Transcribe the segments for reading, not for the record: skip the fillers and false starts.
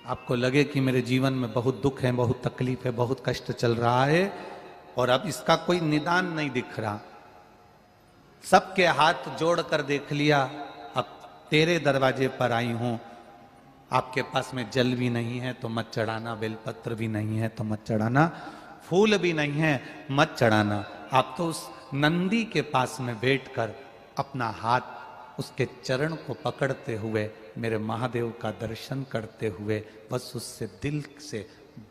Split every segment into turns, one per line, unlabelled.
आपको लगे कि मेरे जीवन में बहुत दुख है, बहुत तकलीफ है, बहुत कष्ट चल रहा है और अब इसका कोई निदान नहीं दिख रहा, सबके हाथ जोड़कर देख लिया, अब तेरे दरवाजे पर आई हूं, आपके पास में जल भी नहीं है तो मत चढ़ाना, बेलपत्र भी नहीं है तो मत चढ़ाना, फूल भी नहीं है मत चढ़ाना। आप तो उस नंदी के पास में बैठकर अपना हाथ उसके चरण को पकड़ते हुए मेरे महादेव का दर्शन करते हुए बस उससे दिल से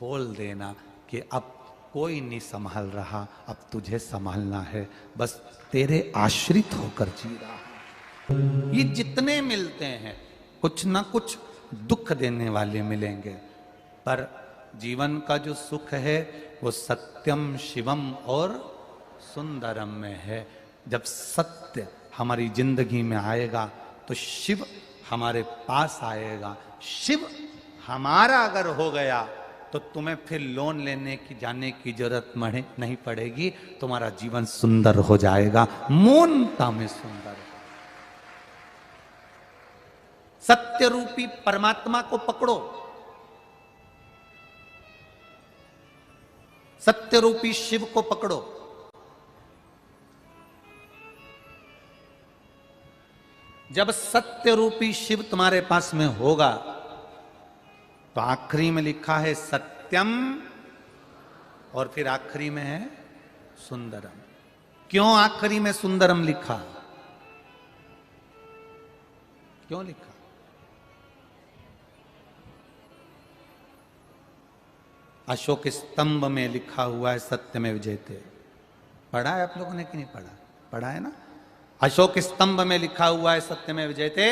बोल देना कि अब कोई नहीं संभाल रहा, अब तुझे संभालना है, बस तेरे आश्रित होकर जी रहा हूं। ये जितने मिलते हैं कुछ ना कुछ दुख देने वाले मिलेंगे, पर जीवन का जो सुख है वो सत्यम शिवम और सुंदरम में है। जब सत्य हमारी जिंदगी में आएगा तो शिव हमारे पास आएगा। शिव हमारा अगर हो गया तो तुम्हें फिर लोन लेने की जाने की जरूरत नहीं पड़ेगी, तुम्हारा जीवन सुंदर हो जाएगा, मौनता में सुंदर। सत्य रूपी परमात्मा को पकड़ो, सत्य रूपी शिव को पकड़ो। जब सत्य रूपी शिव तुम्हारे पास में होगा तो आखिरी में लिखा है सत्यम और फिर आखिरी में है सुंदरम। क्यों आखिरी में सुंदरम लिखा, क्यों लिखा? अशोक स्तंभ में लिखा हुआ है सत्य में विजयते। पढ़ा है आप लोगों ने कि नहीं पढ़ा? पढ़ा है ना? अशोक स्तंभ में लिखा हुआ है सत्य में विजयते,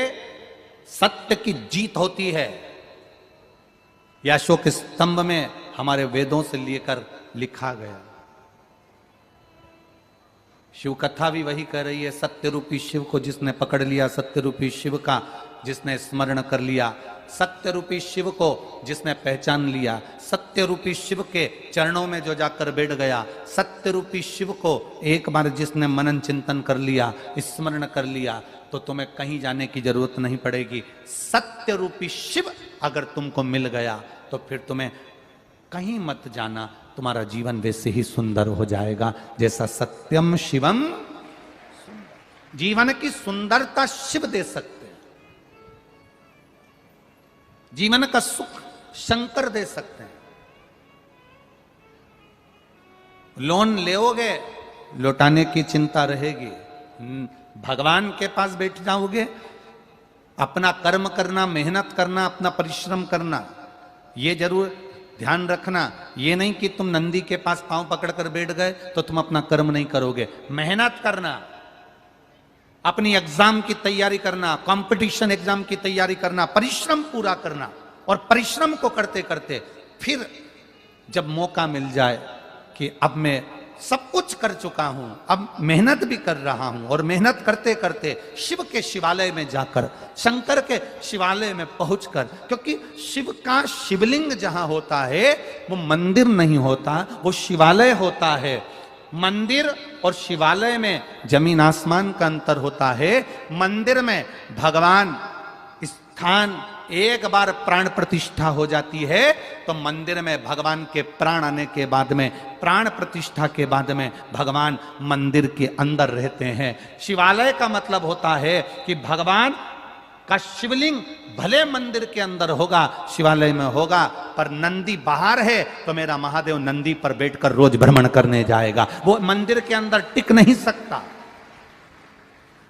सत्य की जीत होती है। यह अशोक स्तंभ में हमारे वेदों से लेकर लिखा गया। शिव कथा भी वही कह रही है, सत्य रूपी शिव को जिसने पकड़ लिया, सत्य रूपी शिव का जिसने स्मरण कर लिया, सत्य रूपी शिव को जिसने पहचान लिया, सत्य रूपी शिव के चरणों में जो जाकर बैठ गया, सत्य रूपी शिव को एक बार जिसने मनन चिंतन कर लिया, स्मरण कर लिया, तो तुम्हें कहीं जाने की जरूरत नहीं पड़ेगी। सत्य रूपी शिव अगर तुमको मिल गया तो फिर तुम्हें कहीं मत जाना, तुम्हारा जीवन वैसे ही सुंदर हो जाएगा जैसा सत्यम शिवम। जीवन की सुंदरता शिव दे सकते हैं, जीवन का सुख शंकर दे सकते हैं। लोन लेओगे लौटाने की चिंता रहेगी, भगवान के पास बैठ जाओगे, अपना कर्म करना, मेहनत करना, अपना परिश्रम करना, ये जरूर ध्यान रखना। ये नहीं कि तुम नंदी के पास पांव पकड़कर बैठ गए तो तुम अपना कर्म नहीं करोगे। मेहनत करना, अपनी एग्जाम की तैयारी करना, कंपटीशन एग्जाम की तैयारी करना, परिश्रम पूरा करना, और परिश्रम को करते करते फिर जब मौका मिल जाए कि अब मैं सब कुछ कर चुका हूं, अब मेहनत भी कर रहा हूं, और मेहनत करते करते शिव के शिवालय में जाकर, शंकर के शिवालय में पहुंचकर, क्योंकि शिव का शिवलिंग जहां होता है वो मंदिर नहीं होता, वो शिवालय होता है। मंदिर और शिवालय में जमीन आसमान का अंतर होता है। मंदिर में भगवान स्थान एक बार प्राण प्रतिष्ठा हो जाती है तो मंदिर में भगवान के प्राण आने के बाद में, प्राण प्रतिष्ठा के बाद में भगवान मंदिर के अंदर रहते हैं। शिवालय का मतलब होता है कि भगवान का शिवलिंग भले मंदिर के अंदर होगा, शिवालय में होगा, पर नंदी बाहर है तो मेरा महादेव नंदी पर बैठकर रोज भ्रमण करने जाएगा, वो मंदिर के अंदर टिक नहीं सकता।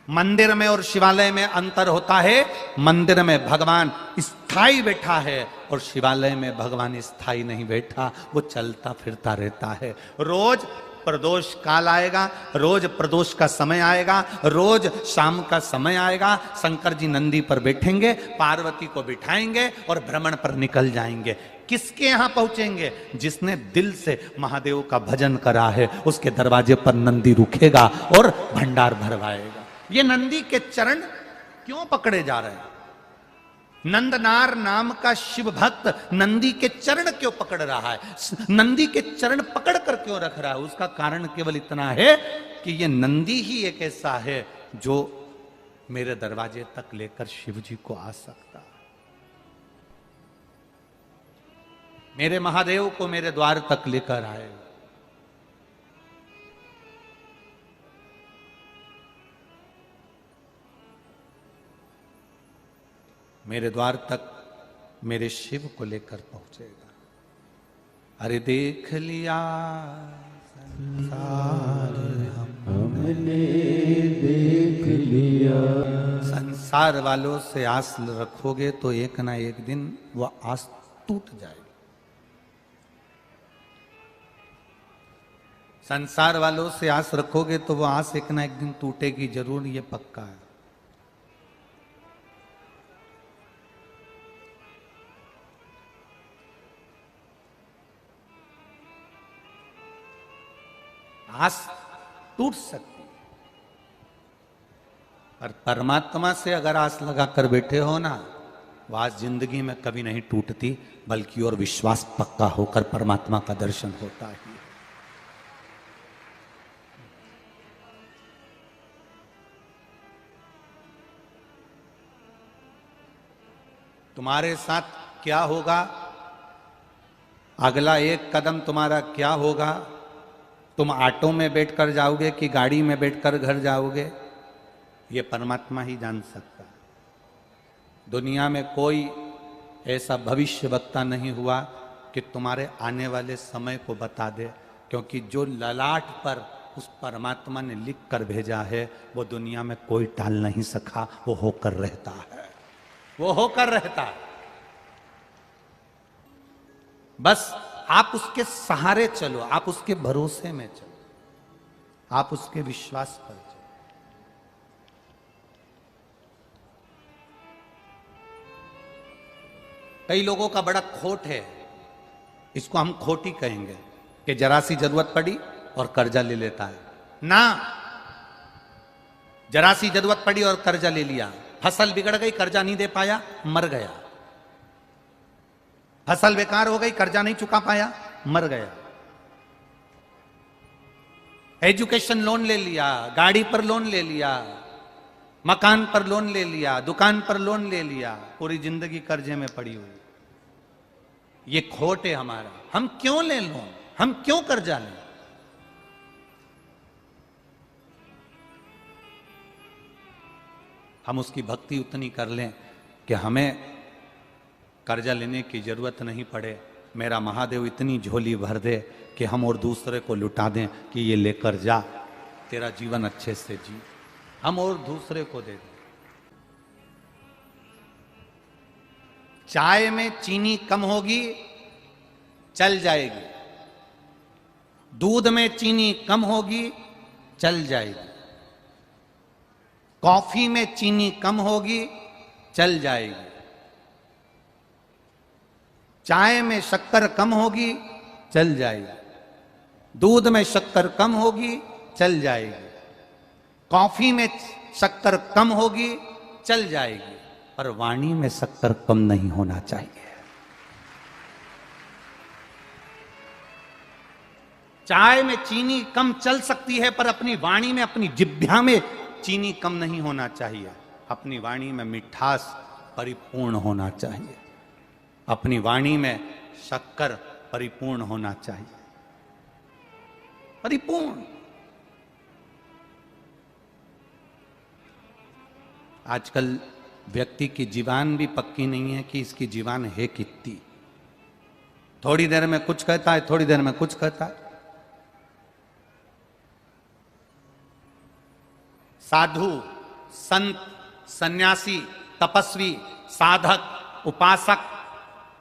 मंदिर में और शिवालय में अंतर होता है। मंदिर में भगवान स्थायी बैठा है और शिवालय में भगवान स्थायी नहीं बैठा, वो चलता फिरता रहता है। रोज प्रदोष काल आएगा, रोज प्रदोष का समय आएगा, रोज शाम का समय आएगा, शंकर जी नंदी पर बैठेंगे, पार्वती को बिठाएंगे और भ्रमण पर निकल जाएंगे। किसके यहां पहुंचेंगे? जिसने दिल से महादेव का भजन करा है, उसके दरवाजे पर नंदी रुकेगा और भंडार भरवाएगा। ये नंदी के चरण क्यों पकड़े जा रहे हैं? नंदनार नाम का शिव भक्त नंदी के चरण क्यों पकड़ रहा है? नंदी के चरण पकड़ कर क्यों रख रहा है? उसका कारण केवल इतना है कि ये नंदी ही एक ऐसा है जो मेरे दरवाजे तक लेकर शिव जी को आ सकता है। मेरे महादेव को मेरे द्वार तक लेकर आए। मेरे द्वार तक मेरे शिव को लेकर पहुंचेगा। अरे देख लिया संसार हमने देख लिया। संसार वालों से आस रखोगे तो एक ना एक दिन वह आस टूट जाएगी। संसार वालों से आस रखोगे तो वह आस एक ना एक दिन टूटेगी जरूर, ये पक्का है। आस टूट सकती है, पर परमात्मा से अगर आस लगाकर बैठे हो ना, वह आस जिंदगी में कभी नहीं टूटती, बल्कि और विश्वास पक्का होकर परमात्मा का दर्शन होता है। तुम्हारे साथ क्या होगा, अगला एक कदम तुम्हारा क्या होगा, तुम ऑटो में बैठकर जाओगे कि गाड़ी में बैठकर घर जाओगे, ये परमात्मा ही जान सकता है। दुनिया में कोई ऐसा भविष्य वक्ता नहीं हुआ कि तुम्हारे आने वाले समय को बता दे, क्योंकि जो ललाट पर उस परमात्मा ने लिख कर भेजा है वो दुनिया में कोई टाल नहीं सका, वो होकर रहता है, वो होकर रहता है। बस आप उसके सहारे चलो, आप उसके भरोसे में चलो, आप उसके विश्वास पर चलो। कई लोगों का बड़ा खोट है, इसको हम खोटी कहेंगे, कि जरा सी जरूरत पड़ी और कर्जा ले लेता है ना। जरा सी जरूरत पड़ी और कर्जा ले लिया, फसल बिगड़ गई, कर्जा नहीं दे पाया, मर गया। फसल बेकार हो गई, कर्जा नहीं चुका पाया, मर गया। एजुकेशन लोन ले लिया, गाड़ी पर लोन ले लिया, मकान पर लोन ले लिया, दुकान पर लोन ले लिया, पूरी जिंदगी कर्जे में पड़ी हुई। ये खोट है हमारा। हम क्यों ले लोन, हम क्यों कर्जा लें? हम उसकी भक्ति उतनी कर लें कि हमें कर्जा लेने की जरूरत नहीं पड़े। मेरा महादेव इतनी झोली भर दे कि हम और दूसरे को लुटा दें कि ये लेकर जा, तेरा जीवन अच्छे से जी, हम और दूसरे को दे दें। चाय में चीनी कम होगी, चल जाएगी। दूध में चीनी कम होगी, चल जाएगी। कॉफी में चीनी कम होगी, चल जाएगी। चाय में शक्कर कम होगी, चल जाएगी। दूध में शक्कर कम होगी, चल जाएगी। कॉफी में शक्कर कम होगी, चल जाएगी, पर वाणी में शक्कर कम नहीं होना चाहिए। चाय में चीनी कम चल सकती है, पर अपनी वाणी में, अपनी जिह्वा में चीनी कम नहीं होना चाहिए। अपनी वाणी में मिठास परिपूर्ण होना चाहिए, अपनी वाणी में शक्कर परिपूर्ण होना चाहिए, परिपूर्ण। आजकल व्यक्ति की जीवान भी पक्की नहीं है कि इसकी जीवान है कितनी। थोड़ी देर में कुछ कहता है, थोड़ी देर में कुछ कहता है। साधु, संत, सन्यासी, तपस्वी, साधक, उपासक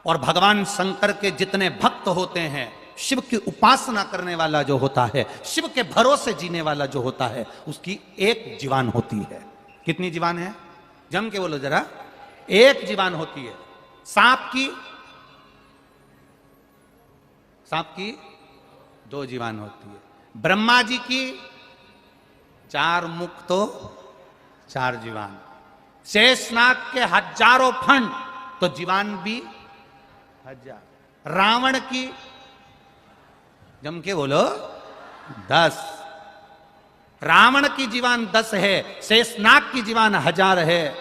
और भगवान शंकर के जितने भक्त होते हैं, शिव की उपासना करने वाला जो होता है, शिव के भरोसे जीने वाला जो होता है, उसकी एक जीवान होती है। कितनी जीवान है? जम के बोलो जरा। एक जीवान होती है। सांप की 2 जीवान होती है। ब्रह्मा जी की 4 मुख तो 4 जीवान। शेषनाग के हजारों फंड तो जीवान भी 1000। रावण की, जम के बोलो, 10। रावण की जीवान 10 है, शेषनाग की जीवान 1000 है।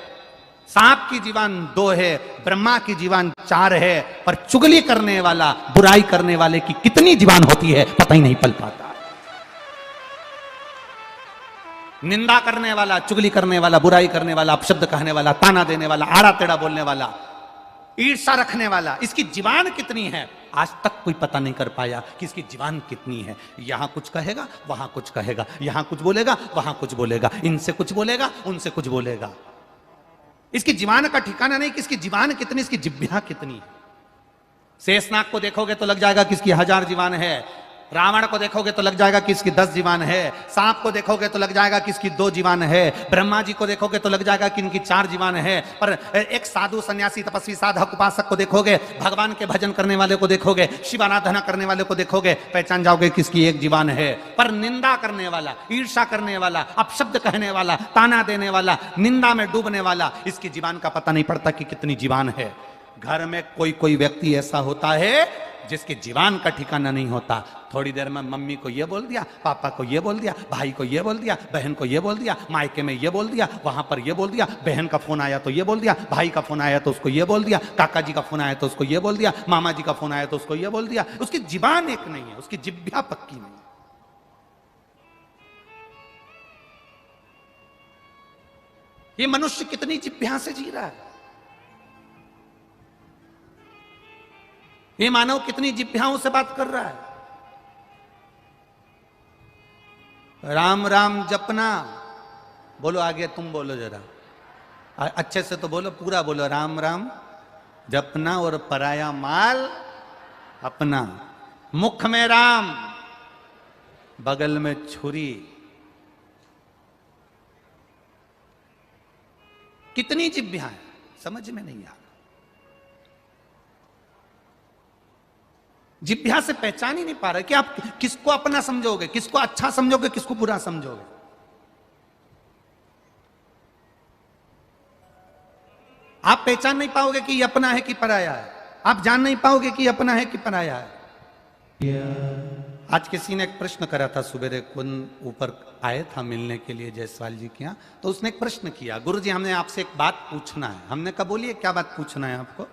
सांप की जीवान 2 है, ब्रह्मा की जीवान 4 है, पर चुगली करने वाला, बुराई करने वाले की कितनी जीवान होती है पता ही नहीं पल पाता। निंदा करने वाला, चुगली करने वाला, बुराई करने वाला, अपशब्द कहने वाला, ताना देने वाला, आड़ा टेढ़ा बोलने वाला, ईर्षा रखने वाला, इसकी जीवान कितनी है आज तक कोई पता नहीं कर पाया कि इसकी जीवान कितनी है। यहां कुछ कहेगा, वहां कुछ कहेगा, यहां कुछ बोलेगा, वहां कुछ बोलेगा, इनसे कुछ बोलेगा, उनसे कुछ बोलेगा। इसकी जीवान का ठिकाना नहीं कि इसकी जीवान कितनी, इसकी जिह्वा कितनी है। शेषनाग को देखोगे तो लग जाएगा कि इसकी 1000 जीवान है, रावण को देखोगे तो लग जाएगा कि इसकी 10 जीवान है, सांप को देखोगे तो लग जाएगा कि इसकी 2 जीवान है, ब्रह्मा जी को देखोगे तो लग जाएगा कि इनकी 4 जीवान है। पर एक साधु सन्यासी तपस्वी साधक उपासक को देखोगे, भगवान के भजन करने वाले को देखोगे, शिव आराधना करने वाले को देखोगे, पहचान जाओगे कि इसकी 1 जीवान है। पर निंदा करने वाला, ईर्षा करने वाला, अपशब्द कहने वाला, ताना देने वाला, निंदा में डूबने वाला, इसकी जीवान का पता नहीं पड़ता कि कितनी जीवान है। घर में कोई कोई व्यक्ति ऐसा होता है जिसकी जीवान का ठिकाना नहीं होता। थोड़ी देर में मम्मी को ये बोल दिया, पापा को ये बोल दिया, भाई को ये बोल दिया, बहन को ये बोल दिया, मायके में ये बोल दिया, वहां पर ये बोल दिया, बहन का फोन आया तो ये बोल दिया, भाई का फोन आया तो उसको ये बोल दिया, काका जी का फोन आया तो उसको ये बोल दिया, मामा जी का फोन आया तो उसको ये बोल दिया। उसकी जीवान एक नहीं है, उसकी जिह्वा पक्की नहीं है। ये मनुष्य कितनी जिह्वा से जी रहा है, ये मानव कितनी जिह्वाओं से बात कर रहा है। राम राम जपना, बोलो आगे, तुम बोलो जरा अच्छे से तो बोलो, पूरा बोलो, राम राम जपना और पराया माल अपना। मुख में राम, बगल में छुरी। कितनी जिह्वा है समझ में नहीं आ। जिह्वा से पहचान ही नहीं पा रहे कि आप किसको अपना समझोगे, किसको अच्छा समझोगे, किसको बुरा समझोगे। आप पहचान नहीं पाओगे कि ये अपना है कि पराया है। आप जान नहीं पाओगे कि अपना है कि पराया है। आज किसी ने एक प्रश्न करा था, सुबेरे कौन ऊपर आए था मिलने के लिए जायसवाल जी के यहाँ, तो उसने एक प्रश्न किया, गुरुजी हमने आपसे एक बात पूछना है। हमने कहा बोलिए क्या बात पूछना है आपको।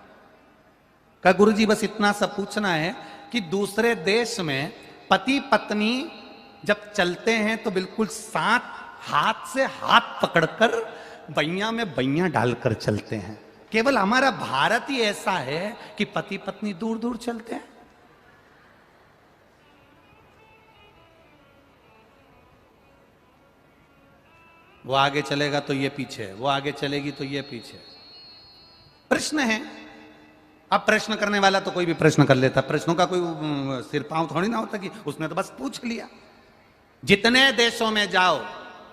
कहा गुरुजी बस इतना सा पूछना है कि दूसरे देश में पति पत्नी जब चलते हैं तो बिल्कुल साथ हाथ से हाथ पकड़कर बैया में बैया डालकर चलते हैं। केवल हमारा भारत ही ऐसा है कि पति पत्नी दूर दूर चलते हैं। वो आगे चलेगा तो ये पीछे, वो आगे चलेगी तो ये पीछे। प्रश्न है, अब प्रश्न करने वाला तो कोई भी प्रश्न कर लेता, प्रश्नों का कोई सिर पांव थोड़ी ना होता कि उसने तो बस पूछ लिया। जितने देशों में जाओ,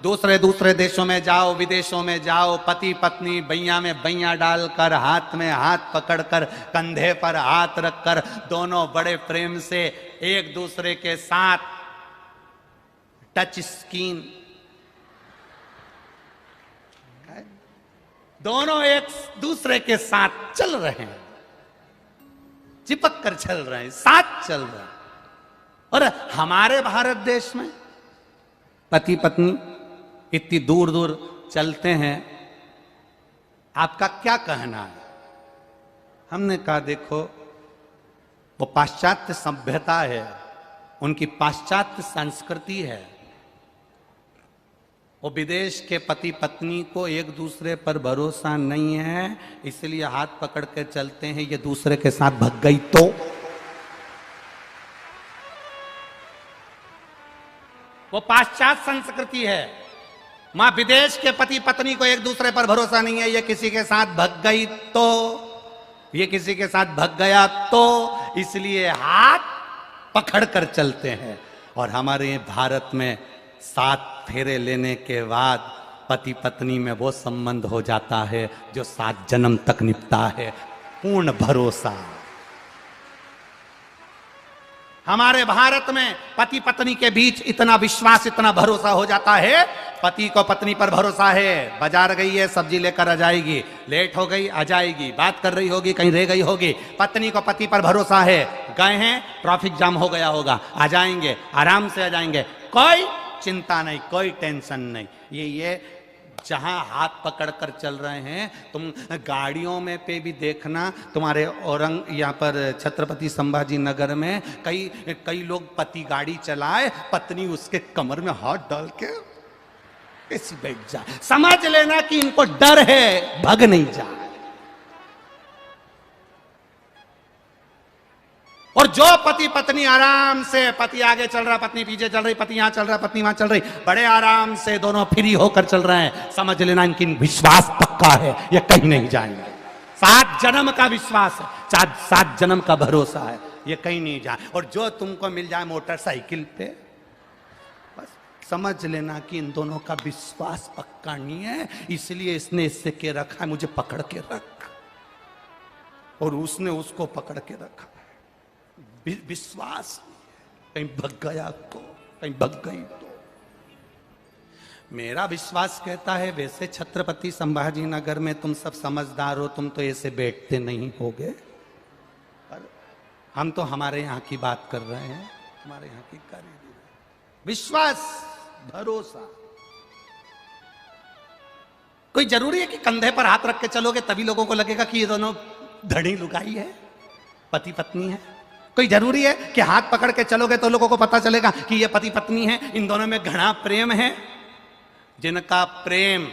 दूसरे देशों में जाओ, विदेशों में जाओ, पति पत्नी बैया में बैया डालकर, हाथ में हाथ पकड़कर, कंधे पर हाथ रखकर, दोनों बड़े प्रेम से एक दूसरे के साथ टच स्किन, दोनों एक दूसरे के साथ चल रहे हैं, चिपक कर चल रहे हैं, साथ चल रहे हैं। और हमारे भारत देश में पति पत्नी इतनी दूर दूर चलते हैं, आपका क्या कहना है। हमने कहा देखो वो पाश्चात्य सभ्यता है, उनकी पाश्चात्य संस्कृति है। वो विदेश के पति पत्नी को एक दूसरे पर भरोसा नहीं है, इसलिए हाथ पकड़ के चलते हैं। ये दूसरे के साथ भग गई तो वो पाश्चात्य संस्कृति है। मां विदेश के पति पत्नी को एक दूसरे पर भरोसा नहीं है, ये किसी के साथ भग गई तो, ये किसी के साथ भग गया तो, इसलिए हाथ पकड़ कर चलते हैं। और हमारे भारत में 7 फेरे लेने के बाद पति पत्नी में वो संबंध हो जाता है जो 7 जन्म तक निभता है। पूर्ण भरोसा। हमारे भारत में पति पत्नी के बीच इतना विश्वास, इतना भरोसा हो जाता है। पति को पत्नी पर भरोसा है, बाजार गई है सब्जी लेकर आ जाएगी, लेट हो गई आ जाएगी, बात कर रही होगी कहीं रह गई होगी। पत्नी को पति पर भरोसा है, गए हैं ट्रैफिक जाम हो गया होगा, आ जाएंगे, आराम से आ जाएंगे, कोई चिंता नहीं, कोई टेंशन नहीं। ये जहां हाथ पकड़कर चल रहे हैं, तुम गाड़ियों में पे भी देखना, तुम्हारे यहाँ पर छत्रपति संभाजी नगर में कई लोग पति गाड़ी चलाए, पत्नी उसके कमर में हाथ डाल के ऐसी बैठ जाए, समझ लेना कि इनको डर है, भग नहीं जाए। और जो पति पत्नी आराम से, पति आगे चल रहा, पत्नी पीछे चल रही, पति यहां चल रहा, पत्नी वहां चल रही, बड़े आराम से दोनों फ्री होकर चल रहे हैं, समझ लेना इनकी विश्वास पक्का है, ये कहीं नहीं जाएंगे। 7 जन्म का विश्वास है, 7 जन्म का भरोसा है, ये कहीं नहीं जाए। और जो तुमको मिल जाए मोटरसाइकिल पे, बस समझ लेना कि इन दोनों का विश्वास पक्का नहीं है, इसलिए इसने इससे के रखा है, मुझे पकड़ के रख, और उसने उसको पकड़ के रखा। विश्वास कहीं भग गया तो, कहीं भग गई तो। मेरा विश्वास कहता है वैसे छत्रपति संभाजी नगर में तुम सब समझदार हो, तुम तो ऐसे बैठते नहीं होगे, पर हम तो हमारे यहाँ की बात कर रहे हैं, हमारे यहाँ की कार्य। विश्वास, भरोसा। कोई जरूरी है कि कंधे पर हाथ रख के चलोगे तभी लोगों को लगेगा कि ये दोनों धड़ी लुगाई है, पति पत्नी है? कोई जरूरी है कि हाथ पकड़ के चलोगे तो लोगों को पता चलेगा कि ये पति पत्नी है, इन दोनों में घना प्रेम है? जिनका प्रेम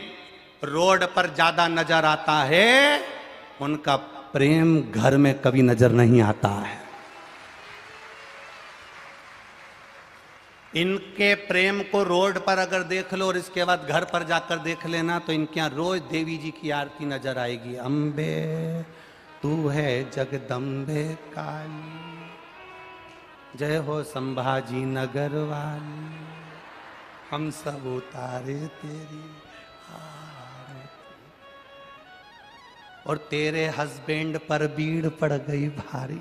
रोड पर ज्यादा नजर आता है, उनका प्रेम घर में कभी नजर नहीं आता है। इनके प्रेम को रोड पर अगर देख लो और इसके बाद घर पर जाकर देख लेना, तो इनके यहां रोज देवी जी की आरती नजर आएगी। अम्बे तू है जगदम्बे काली, जय हो संभाजी नगर वाली, हम सब उतारे तेरी आरती। और तेरे हस्बैंड पर भीड़ पड़ गई भारी।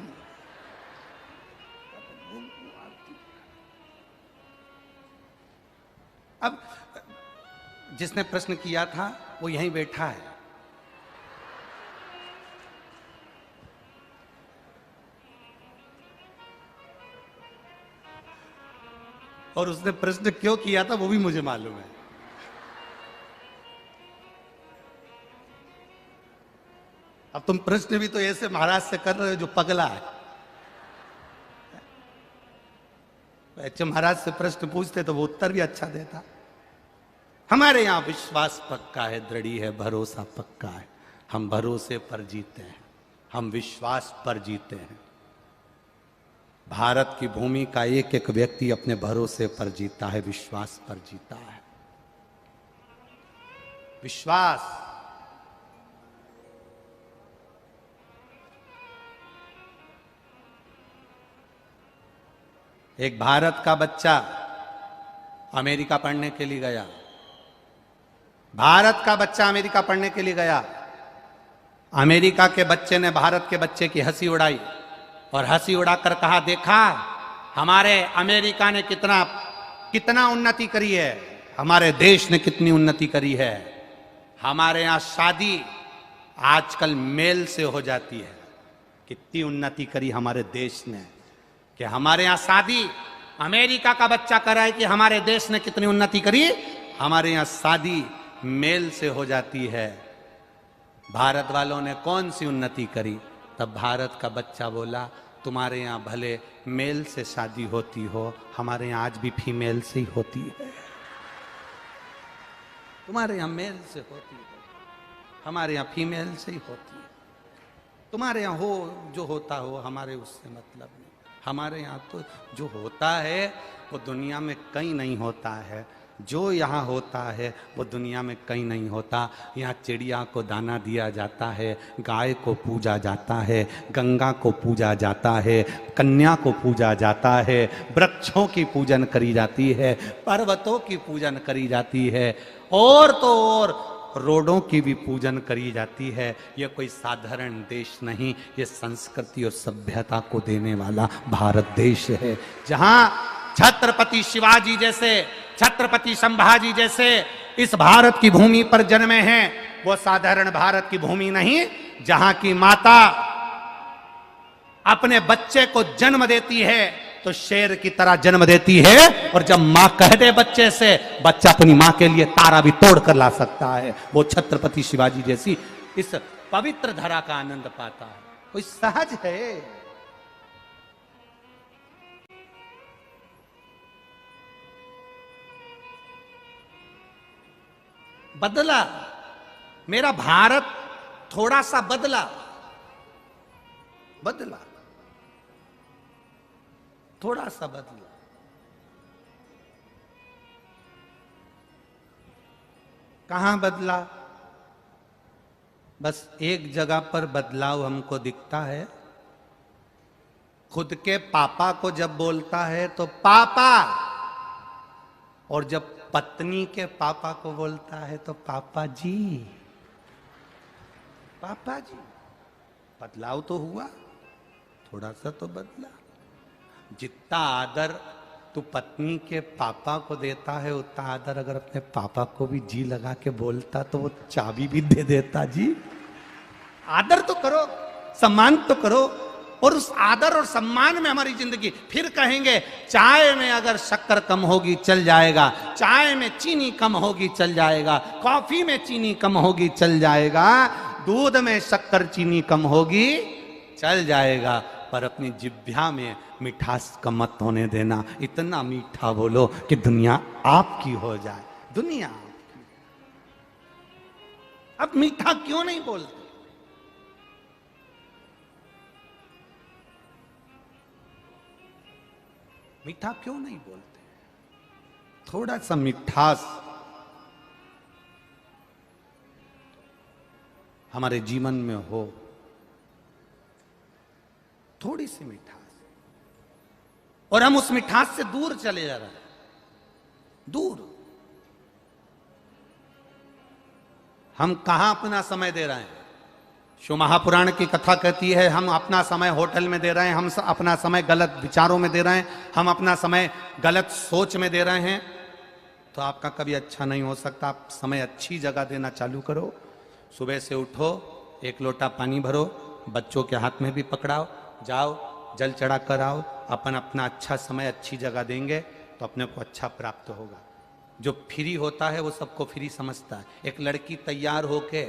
अब जिसने प्रश्न किया था वो यहीं बैठा है। और उसने प्रश्न क्यों किया था वो भी मुझे मालूम है। अब तुम प्रश्न भी तो ऐसे महाराज से कर रहे हो जो पगला है। अच्छा, महाराज से प्रश्न पूछते तो वो उत्तर भी अच्छा देता। हमारे यहां विश्वास पक्का है, दृढ़ी है, भरोसा पक्का है। हम भरोसे पर जीते हैं, हम विश्वास पर जीते हैं। भारत की भूमि का एक एक व्यक्ति अपने भरोसे पर जीता है, विश्वास पर जीता है। विश्वास। एक भारत का बच्चा अमेरिका पढ़ने के लिए गया। भारत का बच्चा अमेरिका पढ़ने के लिए गया। अमेरिका के बच्चे ने भारत के बच्चे की हंसी उड़ाई और हंसी उड़ाकर कहा, देखा हमारे अमेरिका ने कितना उन्नति करी है, हमारे देश ने कितनी उन्नति करी है। हमारे यहां शादी आजकल मेल से हो जाती है। कितनी उन्नति करी हमारे देश ने, कि हमारे यहां शादी, अमेरिका का बच्चा कह रहा है कि हमारे देश ने कितनी उन्नति करी, हमारे यहां शादी मेल से हो जाती है। भारत वालों ने कौन सी उन्नति करी? तब भारत का बच्चा बोला, तुम्हारे यहाँ भले मेल से शादी होती हो, हमारे यहाँ आज भी फीमेल से ही होती है। तुम्हारे यहाँ मेल से होती है, हमारे यहाँ फीमेल से ही होती है। तुम्हारे यहाँ हो जो होता हो, हमारे उससे मतलब नहीं। हमारे यहाँ तो जो होता है वो दुनिया में कहीं नहीं होता है। जो यहाँ होता है वो दुनिया में कहीं नहीं होता। यहाँ चिड़िया को दाना दिया जाता है, गाय को पूजा जाता है, गंगा को पूजा जाता है, कन्या को पूजा जाता है, वृक्षों की पूजन करी जाती है, पर्वतों की पूजन करी जाती है, और तो और रोडों की भी पूजन करी जाती है। यह कोई साधारण देश नहीं, ये संस्कृति और सभ्यता को देने वाला भारत देश है, जहाँ छत्रपति शिवाजी जैसे, छत्रपति संभाजी जैसे इस भारत की भूमि पर जन्मे हैं। वो साधारण भारत की भूमि नहीं, जहां की माता अपने बच्चे को जन्म देती है तो शेर की तरह जन्म देती है, और जब मां कह दे बच्चे से, बच्चा अपनी मां के लिए तारा भी तोड़ कर ला सकता है। वो छत्रपति शिवाजी जैसी इस पवित्र धरा का आनंद पाता है। कोई सहज है। बदला मेरा भारत, थोड़ा सा बदला, थोड़ा सा बदला। कहां बदला? बस एक जगह पर बदलाव हमको दिखता है। खुद के पापा को जब बोलता है तो पापा, और जब पत्नी के पापा को बोलता है तो पापा जी। पापा जी, बदलाव तो हुआ, थोड़ा सा तो बदला। जितना आदर तू पत्नी के पापा को देता है, उतना आदर अगर अपने पापा को भी जी लगा के बोलता तो वो चाबी भी दे देता। जी, आदर तो करो, सम्मान तो करो, और उस आदर और सम्मान में हमारी जिंदगी। फिर कहेंगे चाय में अगर शक्कर कम होगी चल जाएगा, चाय में चीनी कम होगी चल जाएगा, कॉफी में चीनी कम होगी चल जाएगा, दूध में शक्कर चीनी कम होगी चल जाएगा, पर अपनी जिह्वा में मिठास कम मत होने देना। इतना मीठा बोलो कि दुनिया आपकी हो जाए। दुनिया आपकी। अब मीठा क्यों नहीं बोलते? मीठा क्यों नहीं बोलते? थोड़ा सा मिठास हमारे जीवन में हो, थोड़ी सी मिठास, और हम उस मिठास से दूर चले जा रहे हैं। दूर। हम कहां अपना समय दे रहे हैं? शिव महापुराण की कथा कहती है हम अपना समय होटल में दे रहे हैं, हम अपना समय गलत विचारों में दे रहे हैं, हम अपना समय गलत सोच में दे रहे हैं। तो आपका कभी अच्छा नहीं हो सकता। आप समय अच्छी जगह देना चालू करो। सुबह से उठो, एक लोटा पानी भरो, बच्चों के हाथ में भी पकड़ाओ, जाओ जल चढ़ा कर आओ। अपन अपना अच्छा समय अच्छी जगह देंगे तो अपने को अच्छा प्राप्त होगा। जो फ्री होता है वो सबको फ्री समझता है। एक लड़की तैयार होके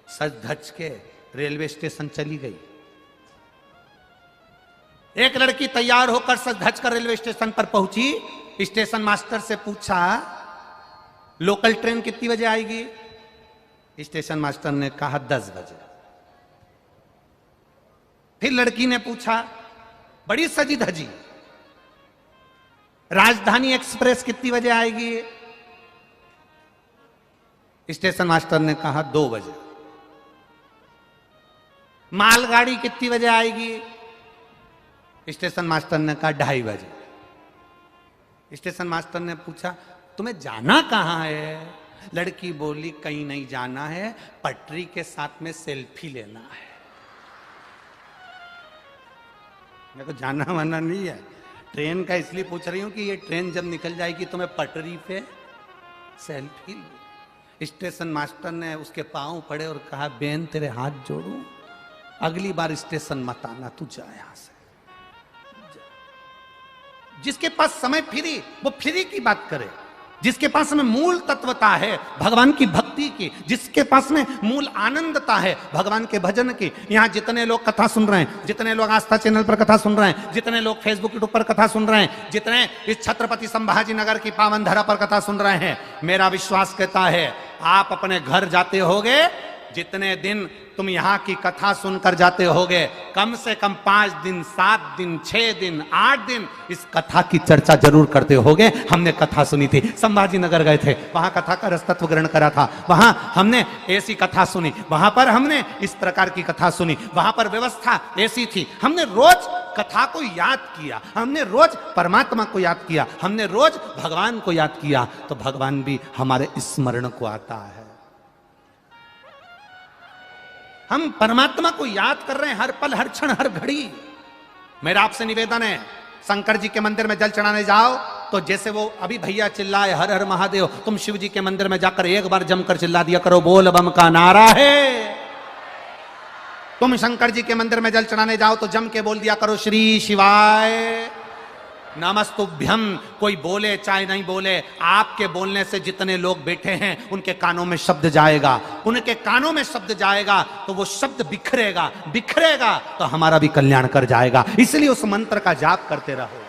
सज धज के रेलवे स्टेशन चली गई। एक लड़की तैयार होकर सज धज कर रेलवे स्टेशन पर पहुंची। स्टेशन मास्टर से पूछा लोकल ट्रेन कितनी बजे आएगी? स्टेशन मास्टर ने कहा 10 बजे। फिर लड़की ने पूछा बड़ी सजी धजी, राजधानी एक्सप्रेस कितनी बजे आएगी? स्टेशन मास्टर ने कहा 2 बजे। मालगाड़ी कितनी बजे आएगी? स्टेशन मास्टर ने कहा 2:30 बजे। स्टेशन मास्टर ने पूछा तुम्हें जाना कहां है? लड़की बोली कहीं नहीं जाना है, पटरी के साथ में सेल्फी लेना है। मेरे को जाना वाना नहीं है, ट्रेन का इसलिए पूछ रही हूं कि ये ट्रेन जब निकल जाएगी तो मैं पटरी पे सेल्फी लूं। स्टेशन मास्टर ने उसके पांव पड़े और कहा बेन तेरे हाथ जोड़ूं, अगली बार स्टेशन मत आना, तू जा यहां से। जिसके पास समय फ्री वो फ्री की बात करे, जिसके पास में मूल तत्वता है भगवान की भक्ति की, जिसके पास में मूल आनंदता है भगवान के भजन की। यहाँ जितने लोग कथा सुन रहे हैं, जितने लोग आस्था चैनल पर कथा सुन रहे हैं, जितने लोग फेसबुक यूट्यूब पर कथा सुन रहे हैं, जितने इस छत्रपति संभाजी नगर की पावन धरा पर कथा सुन रहे हैं, मेरा विश्वास कहता है आप अपने घर जाते होगे, जितने दिन तुम यहाँ की कथा सुनकर जाते होगे, कम से कम 5 दिन, 7 दिन, 6 दिन, 8 दिन इस कथा की चर्चा जरूर करते होगे। हमने कथा सुनी थी, संभाजी नगर गए थे, वहां कथा का रसतत्व ग्रहण करा था, वहां हमने ऐसी कथा सुनी, वहां पर हमने इस प्रकार की कथा सुनी, वहां पर व्यवस्था ऐसी थी। हमने रोज कथा को याद किया, हमने रोज परमात्मा को याद किया, हमने रोज भगवान को याद किया, तो भगवान भी हमारे स्मरण को आता है। हम परमात्मा को याद कर रहे हैं हर पल, हर क्षण, हर घड़ी। मेरा आपसे निवेदन है, शंकर जी के मंदिर में जल चढ़ाने जाओ तो जैसे वो अभी भैया चिल्लाए हर हर महादेव, तुम शिव जी के मंदिर में जाकर एक बार जमकर चिल्ला दिया करो बोल बम का नारा है। तुम शंकर जी के मंदिर में जल चढ़ाने जाओ तो जम के बोल दिया करो श्री शिवाय। नमस्तुभ्यम। कोई बोले चाहे नहीं बोले, आपके बोलने से जितने लोग बैठे हैं उनके कानों में शब्द जाएगा, उनके कानों में शब्द जाएगा तो वो शब्द बिखरेगा, बिखरेगा तो हमारा भी कल्याण कर जाएगा। इसलिए उस मंत्र का जाप करते रहो।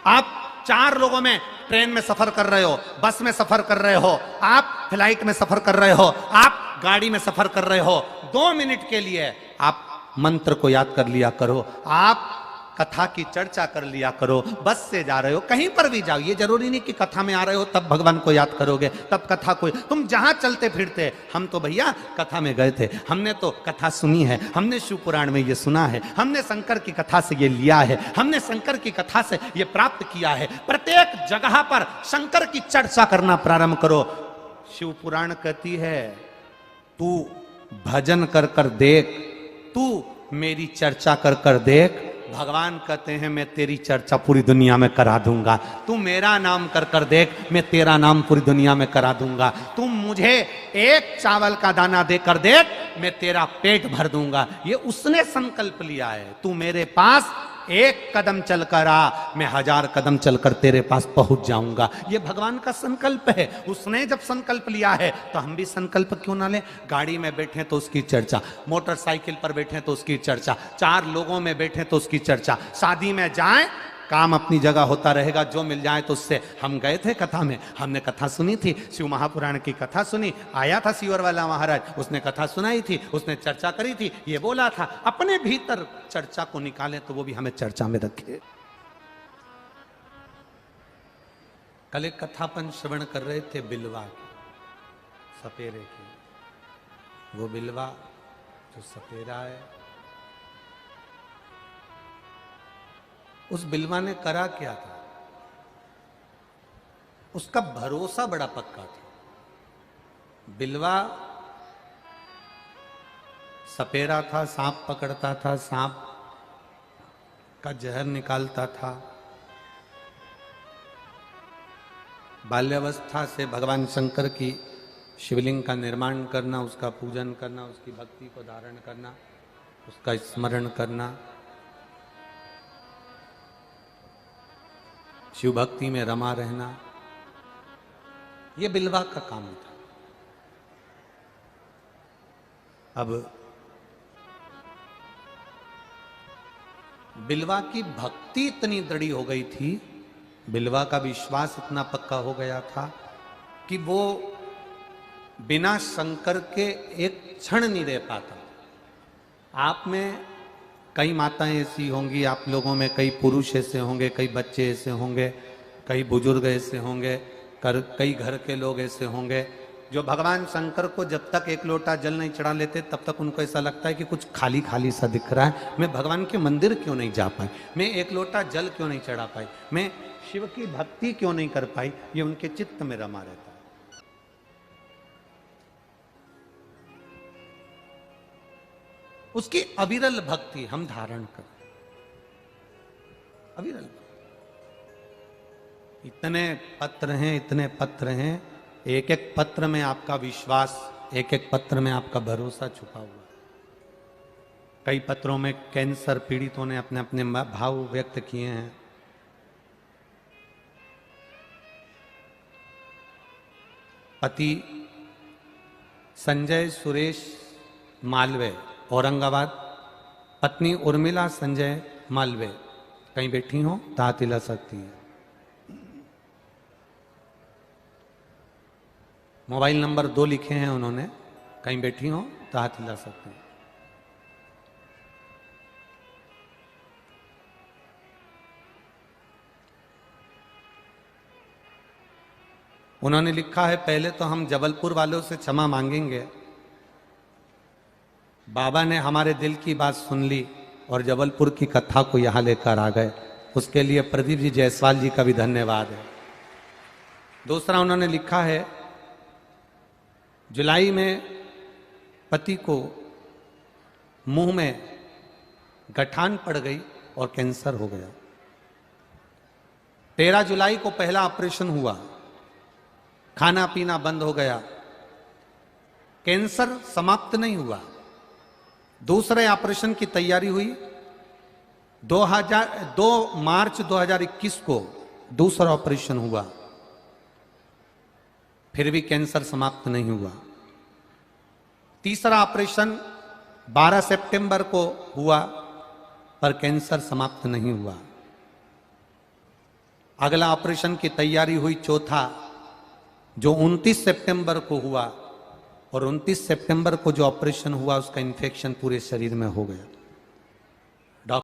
आप 4 लोगों में ट्रेन में सफर कर रहे हो, बस में सफर कर रहे हो, आप फ्लाइट में सफर कर रहे हो, आप गाड़ी में सफर कर रहे हो, 2 मिनट के लिए आप मंत्र को याद कर लिया करो, आप कथा की चर्चा कर लिया करो। बस से जा रहे हो, कहीं पर भी जाओ, ये जरूरी नहीं कि कथा में आ रहे हो तब भगवान को याद करोगे, तब कथा को, तुम जहां चलते फिरते, हम तो भैया कथा में गए थे, हमने तो कथा सुनी है, हमने शिव पुराण में ये सुना है, हमने शंकर की कथा से ये लिया है, हमने शंकर की कथा से ये प्राप्त किया है। प्रत्येक जगह पर शंकर की चर्चा करना प्रारंभ करो। शिव पुराण कहती है तू भजन कर कर देख, तू मेरी चर्चा कर कर देख। भगवान कहते हैं मैं तेरी चर्चा पूरी दुनिया में करा दूंगा। तू मेरा नाम कर कर देख, मैं तेरा नाम पूरी दुनिया में करा दूंगा। तुम मुझे एक चावल का दाना देकर देख, मैं तेरा पेट भर दूंगा। ये उसने संकल्प लिया है। तू मेरे पास एक कदम चलकर आ, मैं 1000 कदम चलकर तेरे पास पहुंच जाऊंगा। ये भगवान का संकल्प है। उसने जब संकल्प लिया है तो हम भी संकल्प क्यों ना लें। गाड़ी में बैठे तो उसकी चर्चा, मोटरसाइकिल पर बैठे तो उसकी चर्चा, 4 लोगों में बैठे तो उसकी चर्चा, शादी में जाएं, काम अपनी जगह होता रहेगा, जो मिल जाए तो उससे। हम गए थे कथा में, हमने कथा सुनी थी, शिव महापुराण की कथा सुनी। आया था सीवर वाला महाराज, उसने कथा सुनाई थी, उसने चर्चा करी थी, ये बोला था। अपने भीतर चर्चा को निकालें तो वो भी हमें चर्चा में रखे। कल एक कथापन श्रवण कर रहे थे बिलवा की, सपेरे की। वो बिलवा जो सपेरा है, उस बिलवा ने करा क्या था, उसका भरोसा बड़ा पक्का था। बिलवा सपेरा था, सांप पकड़ता था, सांप का जहर निकालता था। बाल्यावस्था से भगवान शंकर की शिवलिंग का निर्माण करना, उसका पूजन करना, उसकी भक्ति को धारण करना, उसका स्मरण करना, शिव भक्ति में रमा रहना, यह बिलवा का काम था। अब बिलवा की भक्ति इतनी दृढ़ी हो गई थी, बिलवा का विश्वास इतना पक्का हो गया था कि वो बिना शंकर के एक क्षण नहीं रह पाता। आप में कई माताएं ऐसी होंगी, आप लोगों में कई पुरुष ऐसे होंगे, कई बच्चे ऐसे होंगे, कई बुजुर्ग ऐसे होंगे, कई घर के लोग ऐसे होंगे जो भगवान शंकर को जब तक एक लोटा जल नहीं चढ़ा लेते तब तक उनको ऐसा लगता है कि कुछ खाली खाली सा दिख रहा है। मैं भगवान के मंदिर क्यों नहीं जा पाई, मैं एक लोटा जल क्यों नहीं चढ़ा पाई, मैं शिव की भक्ति क्यों नहीं कर पाई, ये उनके चित्त में रमा रहता है। उसकी अविरल भक्ति हम धारण करें, अविरल। इतने पत्र हैं, इतने पत्र हैं, एक एक पत्र में आपका विश्वास, एक एक पत्र में आपका भरोसा छुपा हुआ। कई पत्रों में कैंसर पीड़ितों ने अपने अपने भाव व्यक्त किए हैं। पति संजय सुरेश मालवे औरंगाबाद, पत्नी उर्मिला संजय मालवे, कहीं बैठी हो तो हाथ हिला सकती है। मोबाइल नंबर 2 लिखे हैं उन्होंने, कहीं बैठी हो तो हाथ हिला सकते हैं। उन्होंने लिखा है, पहले तो हम जबलपुर वालों से क्षमा मांगेंगे। बाबा ने हमारे दिल की बात सुन ली और जबलपुर की कथा को यहां लेकर आ गए, उसके लिए प्रदीप जी जायसवाल जी का भी धन्यवाद है। दूसरा उन्होंने लिखा है, जुलाई में पति को मुंह में गठान पड़ गई और कैंसर हो गया। 13 जुलाई को पहला ऑपरेशन हुआ, खाना पीना बंद हो गया, कैंसर समाप्त नहीं हुआ। दूसरे ऑपरेशन की तैयारी हुई, 2 मार्च 2021 को दूसरा ऑपरेशन हुआ, फिर भी कैंसर समाप्त नहीं हुआ। तीसरा ऑपरेशन 12 सितंबर को हुआ, पर कैंसर समाप्त नहीं हुआ। अगला ऑपरेशन की तैयारी हुई चौथा, जो 29 सितंबर को हुआ, और 29 सितंबर को जो ऑपरेशन हुआ उसका इन्फेक्शन पूरे शरीर में हो गया।